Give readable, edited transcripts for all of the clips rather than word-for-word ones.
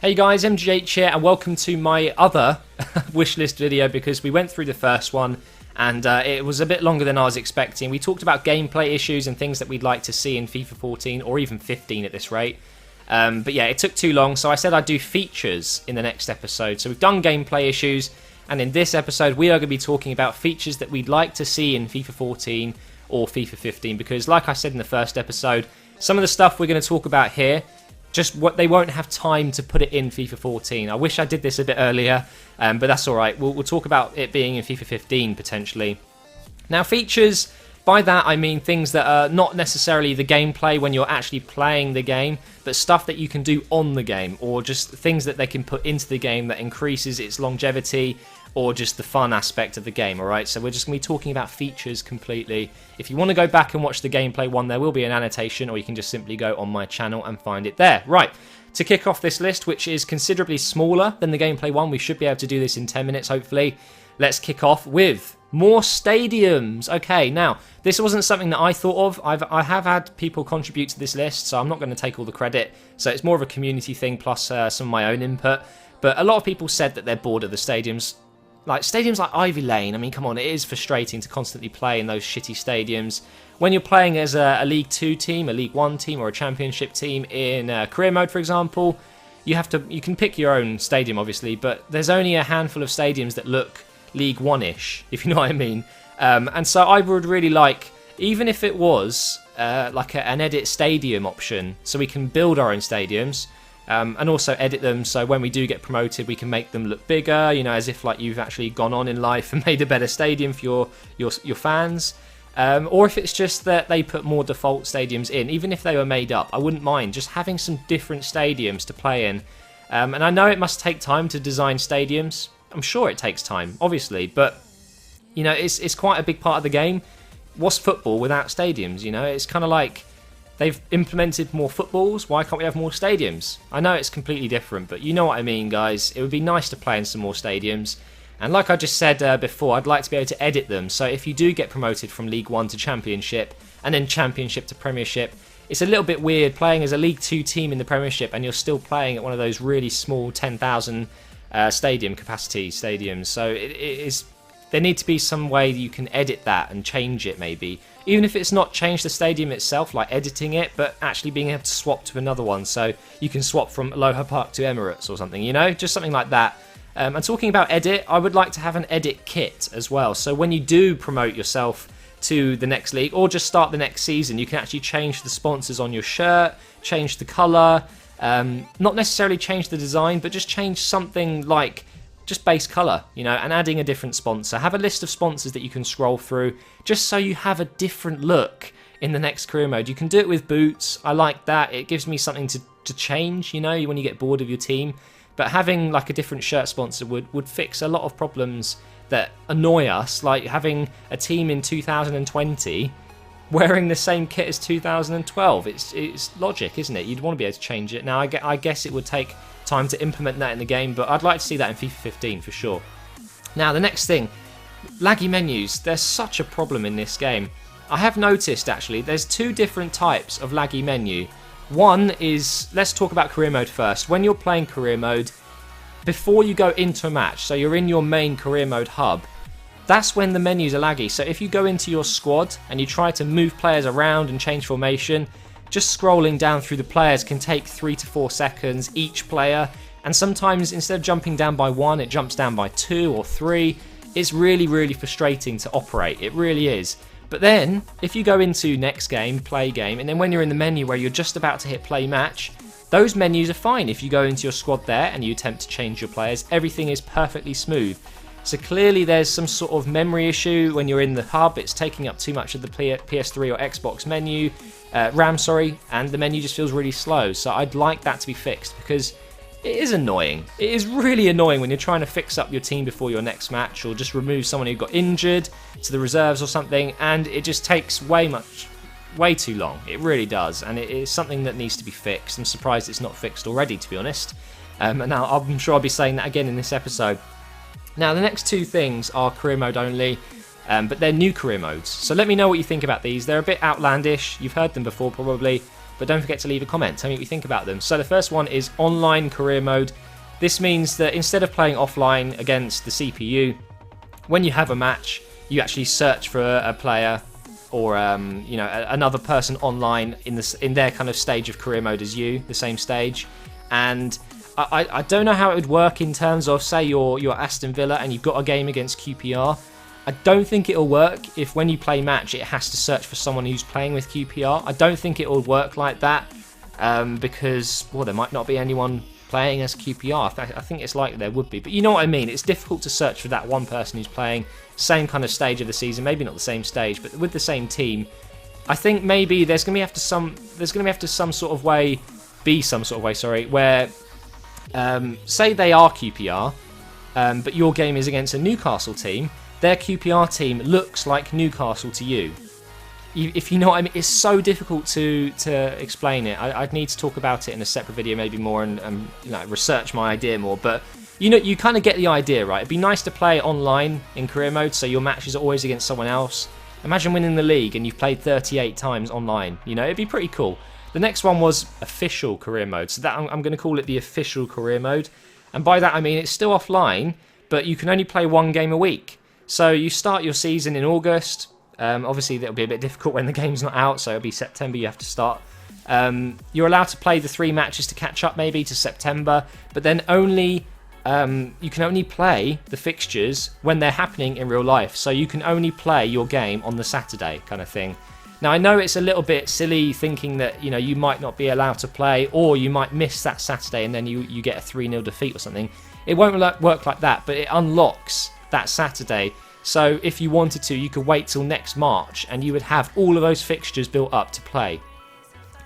Hey guys, MGH here and welcome to my other wishlist video because we went through the first one and it was a bit longer than I was expecting. We talked about gameplay issues and things that we'd like to see in FIFA 14 or even 15 at this rate. But yeah, it took too long, so I said I'd do features in the next episode. So we've done gameplay issues, and in this episode we are going to be talking about features that we'd like to see in FIFA 14 or FIFA 15, because like I said in the first episode, some of the stuff we're going to talk about here, just what they won't have time to put it in FIFA 14. I wish I did this a bit earlier, but that's alright. We'll talk about it being in FIFA 15 potentially. Now features, by that I mean things that are not necessarily the gameplay when you're actually playing the game, but stuff that you can do on the game, or just things that they can put into the game that increases its longevity, or just the fun aspect of the game, alright? So we're just going to be talking about features completely. If you want to go back and watch the gameplay one, there will be an annotation, or you can just simply go on my channel and find it there. Right, to kick off this list, which is considerably smaller than the gameplay one, we should be able to do this in 10 minutes, hopefully. Let's kick off with more stadiums. Okay, now, this wasn't something that I thought of. I have had people contribute to this list, so I'm not going to take all the credit. So it's more of a community thing, plus some of my own input. But a lot of people said that they're bored of the stadiums. Like, stadiums like Ivy Lane, I mean, come on, it is frustrating to constantly play in those shitty stadiums. When you're playing as a League 2 team, a League 1 team, or a Championship team in career mode, for example, you can pick your own stadium, obviously, but there's only a handful of stadiums that look League 1-ish, if you know what I mean. And so I would really like, even if it was like an edit stadium option, so we can build our own stadiums, and also edit them so when we do get promoted we can make them look bigger, you know, as if like you've actually gone on in life and made a better stadium for your fans. Or if it's just that they put more default stadiums in, even if they were made up, I wouldn't mind just having some different stadiums to play in. And I know it must take time to design stadiums. I'm sure it takes time, obviously, but you know, it's quite a big part of the game. What's football without stadiums, you know? It's kind of like they've implemented more footballs, why can't we have more stadiums? I know it's completely different, but you know what I mean, guys. It would be nice to play in some more stadiums. And like I just said before, I'd like to be able to edit them. So if you do get promoted from League 1 to Championship, and then Championship to Premiership, it's a little bit weird playing as a League 2 team in the Premiership, and you're still playing at one of those really small 10,000 stadium capacity stadiums. So there needs to be some way that you can edit that and change it, maybe. Even if it's not change the stadium itself, like editing it, but actually being able to swap to another one. So you can swap from Aloha Park to Emirates or something, you know? Just something like that. And talking about edit, I would like to have an edit kit as well. So when you do promote yourself to the next league, or just start the next season, you can actually change the sponsors on your shirt, change the colour, not necessarily change the design, but just change something like just base colour, you know, and adding a different sponsor. Have a list of sponsors that you can scroll through, just so you have a different look in the next career mode. You can do it with boots. I like that. It gives me something to change, you know, when you get bored of your team. But having like a different shirt sponsor would fix a lot of problems that annoy us, like having a team in 2020 wearing the same kit as 2012. It's logic, isn't it? You'd want to be able to change it. Now, I guess it would take time to implement that in the game, but I'd like to see that in FIFA 15 for sure. Now, the next thing, laggy menus. They're such a problem in this game. I have noticed, actually, there's two different types of laggy menu. One is, let's talk about career mode first. When you're playing career mode, before you go into a match, so you're in your main career mode hub, that's when the menus are laggy. So if you go into your squad and you try to move players around and change formation, just scrolling down through the players can take 3 to 4 seconds each player, and sometimes instead of jumping down by 1, it jumps down by 2 or 3. It's really, really frustrating to operate. It really is. But then, if you go into next game, play game, and then when you're in the menu where you're just about to hit play match, those menus are fine. If you go into your squad there and you attempt to change your players, everything is perfectly smooth. So clearly there's some sort of memory issue when you're in the hub. It's taking up too much of the PS3 or Xbox menu, RAM, sorry, and the menu just feels really slow. So I'd like that to be fixed, because it is annoying. It is really annoying when you're trying to fix up your team before your next match, or just remove someone who got injured to the reserves or something, and it just takes way too long. It really does, and it is something that needs to be fixed. I'm surprised it's not fixed already, to be honest. And now I'm sure I'll be saying that again in this episode. Now, the next two things are career mode only, but they're new career modes. So let me know what you think about these. They're a bit outlandish. You've heard them before probably, but don't forget to leave a comment. Tell me what you think about them. So the first one is online career mode. This means that instead of playing offline against the CPU, when you have a match, you actually search for a player or another person online in their kind of stage of career mode as you, the same stage. And I don't know how it would work in terms of, say you're Aston Villa and you've got a game against QPR. I don't think it'll work if when you play match it has to search for someone who's playing with QPR. I don't think it will work like that because, well, there might not be anyone playing as QPR. I think it's likely there would be, but you know what I mean. It's difficult to search for that one person who's playing same kind of stage of the season, maybe not the same stage, but with the same team. I think maybe there's going to have to be some sort of way, where say they are QPR, but your game is against a Newcastle team. Their QPR team looks like Newcastle to you. If you know what I mean. It's so difficult to explain it. I'd need to talk about it in a separate video maybe more and research my idea more. But you kind of get the idea, right? It'd be nice to play online in career mode so your matches are always against someone else. Imagine winning the league and you've played 38 times online. It'd be pretty cool. The next one was official career mode. So that I'm going to call it the official career mode. And by that I mean it's still offline, but you can only play one game a week. So you start your season in August. Obviously, that'll be a bit difficult when the game's not out, so it'll be September you have to start. You're allowed to play the 3 matches to catch up maybe to September, but then you can only play the fixtures when they're happening in real life. So you can only play your game on the Saturday kind of thing. Now, I know it's a little bit silly thinking that you might not be allowed to play, or you might miss that Saturday and then you get a 3-0 defeat or something. It won't work like that, but it unlocks that Saturday. So if you wanted to, you could wait till next March and you would have all of those fixtures built up to play.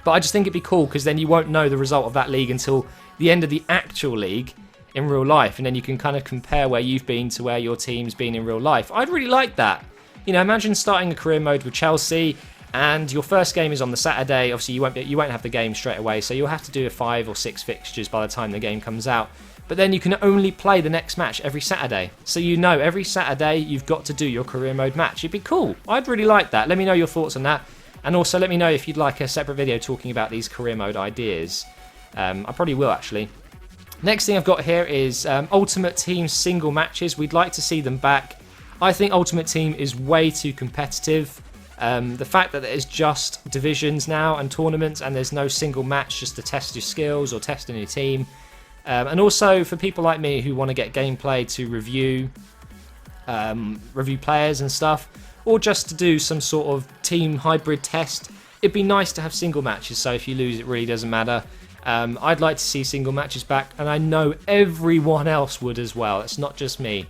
But I just think it'd be cool because then you won't know the result of that league until the end of the actual league in real life, and then you can kind of compare where you've been to where your team's been in real life. I'd really like that. Imagine starting a career mode with Chelsea and your first game is on the Saturday. Obviously you won't have the game straight away, so you'll have to do 5 or 6 fixtures by the time the game comes out. But then you can only play the next match every Saturday. So every Saturday you've got to do your career mode match. It'd be cool. I'd really like that. Let me know your thoughts on that. And also let me know if you'd like a separate video talking about these career mode ideas. I probably will actually. Next thing I've got here is Ultimate Team single matches. We'd like to see them back. I think Ultimate Team is way too competitive. The fact that there's just divisions now and tournaments and there's no single match just to test your skills or test a new team. And also for people like me who want to get gameplay to review players and stuff, or just to do some sort of team hybrid test, it'd be nice to have single matches, so if you lose it really doesn't matter. I'd like to see single matches back, and I know everyone else would as well. It's not just me.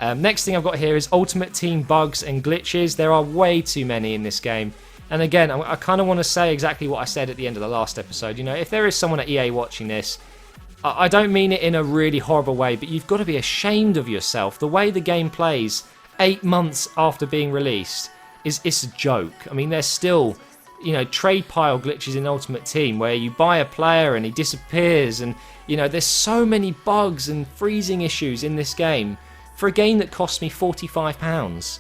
Next thing I've got here is Ultimate Team bugs and glitches. There are way too many in this game. And again, I kind of want to say exactly what I said at the end of the last episode. If there is someone at EA watching this, I don't mean it in a really horrible way, but you've got to be ashamed of yourself. The way the game plays 8 months after being released it's a joke. I mean, there's still, trade pile glitches in Ultimate Team where you buy a player and he disappears, and, there's so many bugs and freezing issues in this game for a game that cost me £45.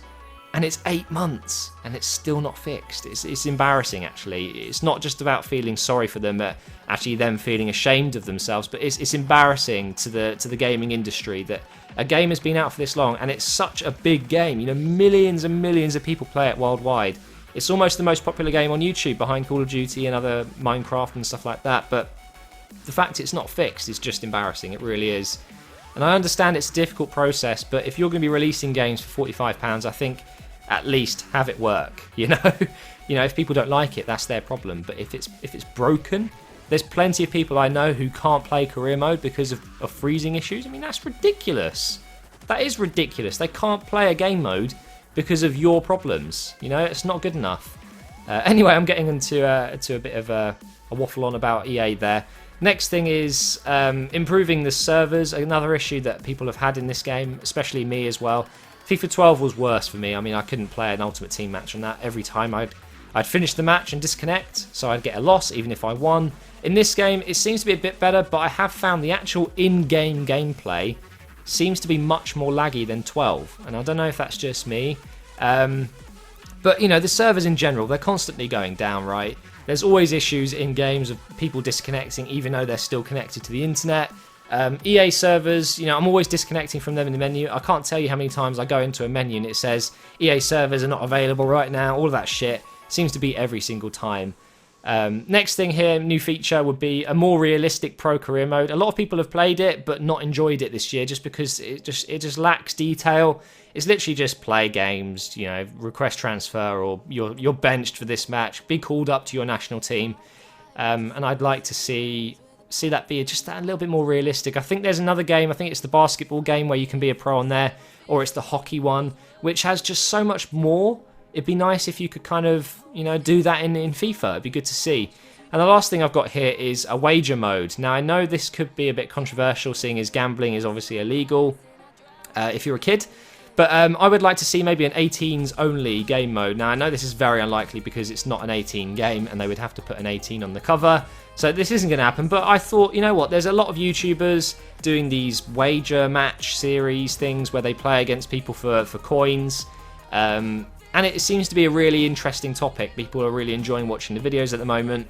And it's 8 months, and it's still not fixed. It's embarrassing, actually. It's not just about feeling sorry for them, but actually them feeling ashamed of themselves. But it's embarrassing to the gaming industry that a game has been out for this long, and it's such a big game. Millions and millions of people play it worldwide. It's almost the most popular game on YouTube, behind Call of Duty and other Minecraft and stuff like that. But the fact it's not fixed is just embarrassing. It really is. And I understand it's a difficult process, but if you're going to be releasing games for £45, I think at least have it work. If people don't like it, that's their problem. But if it's broken, there's plenty of people I know who can't play career mode because of freezing issues. I mean, that's ridiculous. That is ridiculous. They can't play a game mode because of your problems. It's not good enough. Anyway, I'm getting into a bit of a waffle on about EA there. Next thing is improving the servers. Another issue that people have had in this game, especially me as well. FIFA 12 was worse for me. I mean, I couldn't play an Ultimate Team match on that. Every time I'd finish the match and disconnect, so I'd get a loss even if I won. In this game, it seems to be a bit better, but I have found the actual in-game gameplay seems to be much more laggy than 12. And I don't know if that's just me. But, the servers in general, they're constantly going down, right? There's always issues in games of people disconnecting even though they're still connected to the internet. EA servers, you know, I'm always disconnecting from them in the menu. I can't tell you how many times I go into a menu and it says EA servers are not available right now. All of that shit seems to be every single time. Next thing here, new feature would be a more realistic pro career mode. A lot of people have played it but not enjoyed it this year just because it just lacks detail. It's literally just play games, you know, request transfer, or you're benched for this match, be called up to your national team. And I'd like to see that be just that a little bit more realistic. I think there's another game, I think it's the basketball game where you can be a pro on there, or it's the hockey one, which has just so much more. It'd be nice if you could kind of, you know, do that in FIFA. It'd be good to see. And the last thing I've got here is a wager mode. Now, I know this could be a bit controversial, seeing as gambling is obviously illegal if you're a kid. But I would like to see maybe an 18s only game mode. Now, I know this is very unlikely because it's not an 18 game and they would have to put an 18 on the cover. So this isn't going to happen. But I thought, you know what, there's a lot of YouTubers doing these wager match series things where they play against people for coins. And it seems to be a really interesting topic. People are really enjoying watching the videos at the moment.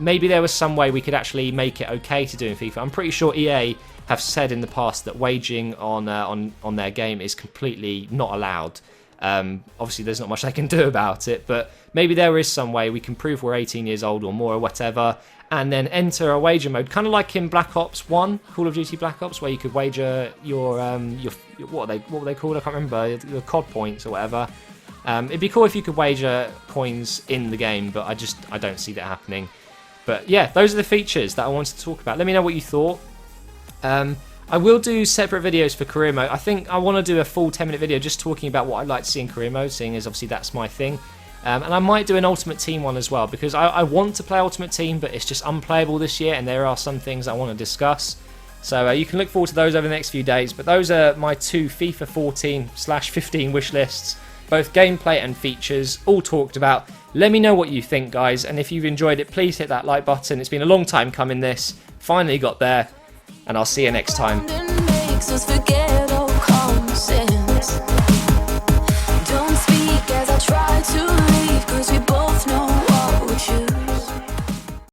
Maybe there was some way we could actually make it okay to do in FIFA. I'm pretty sure EA have said in the past that wagering on their game is completely not allowed. Obviously, there's not much they can do about it, but maybe there is some way we can prove we're 18 years old or more or whatever, and then enter a wager mode, kind of like in Black Ops 1, Call of Duty Black Ops, where you could wager your what were they called? I can't remember, your COD points or whatever. It'd be cool if you could wager coins in the game, but I don't see that happening. But yeah, those are the features that I wanted to talk about. Let me know what you thought. I will do separate videos for career mode. I think I want to do a full 10-minute video just talking about what I'd like to see in career mode, seeing as obviously that's my thing. And I might do an Ultimate Team one as well, because I want to play Ultimate Team, but it's just unplayable this year, and there are some things I want to discuss. So you can look forward to those over the next few days. But those are my two FIFA 14/15 wish lists, both gameplay and features, all talked about. Let me know what you think, guys, and if you've enjoyed it, please hit that like button. It's been a long time coming, this. Finally got there, and I'll see you next time.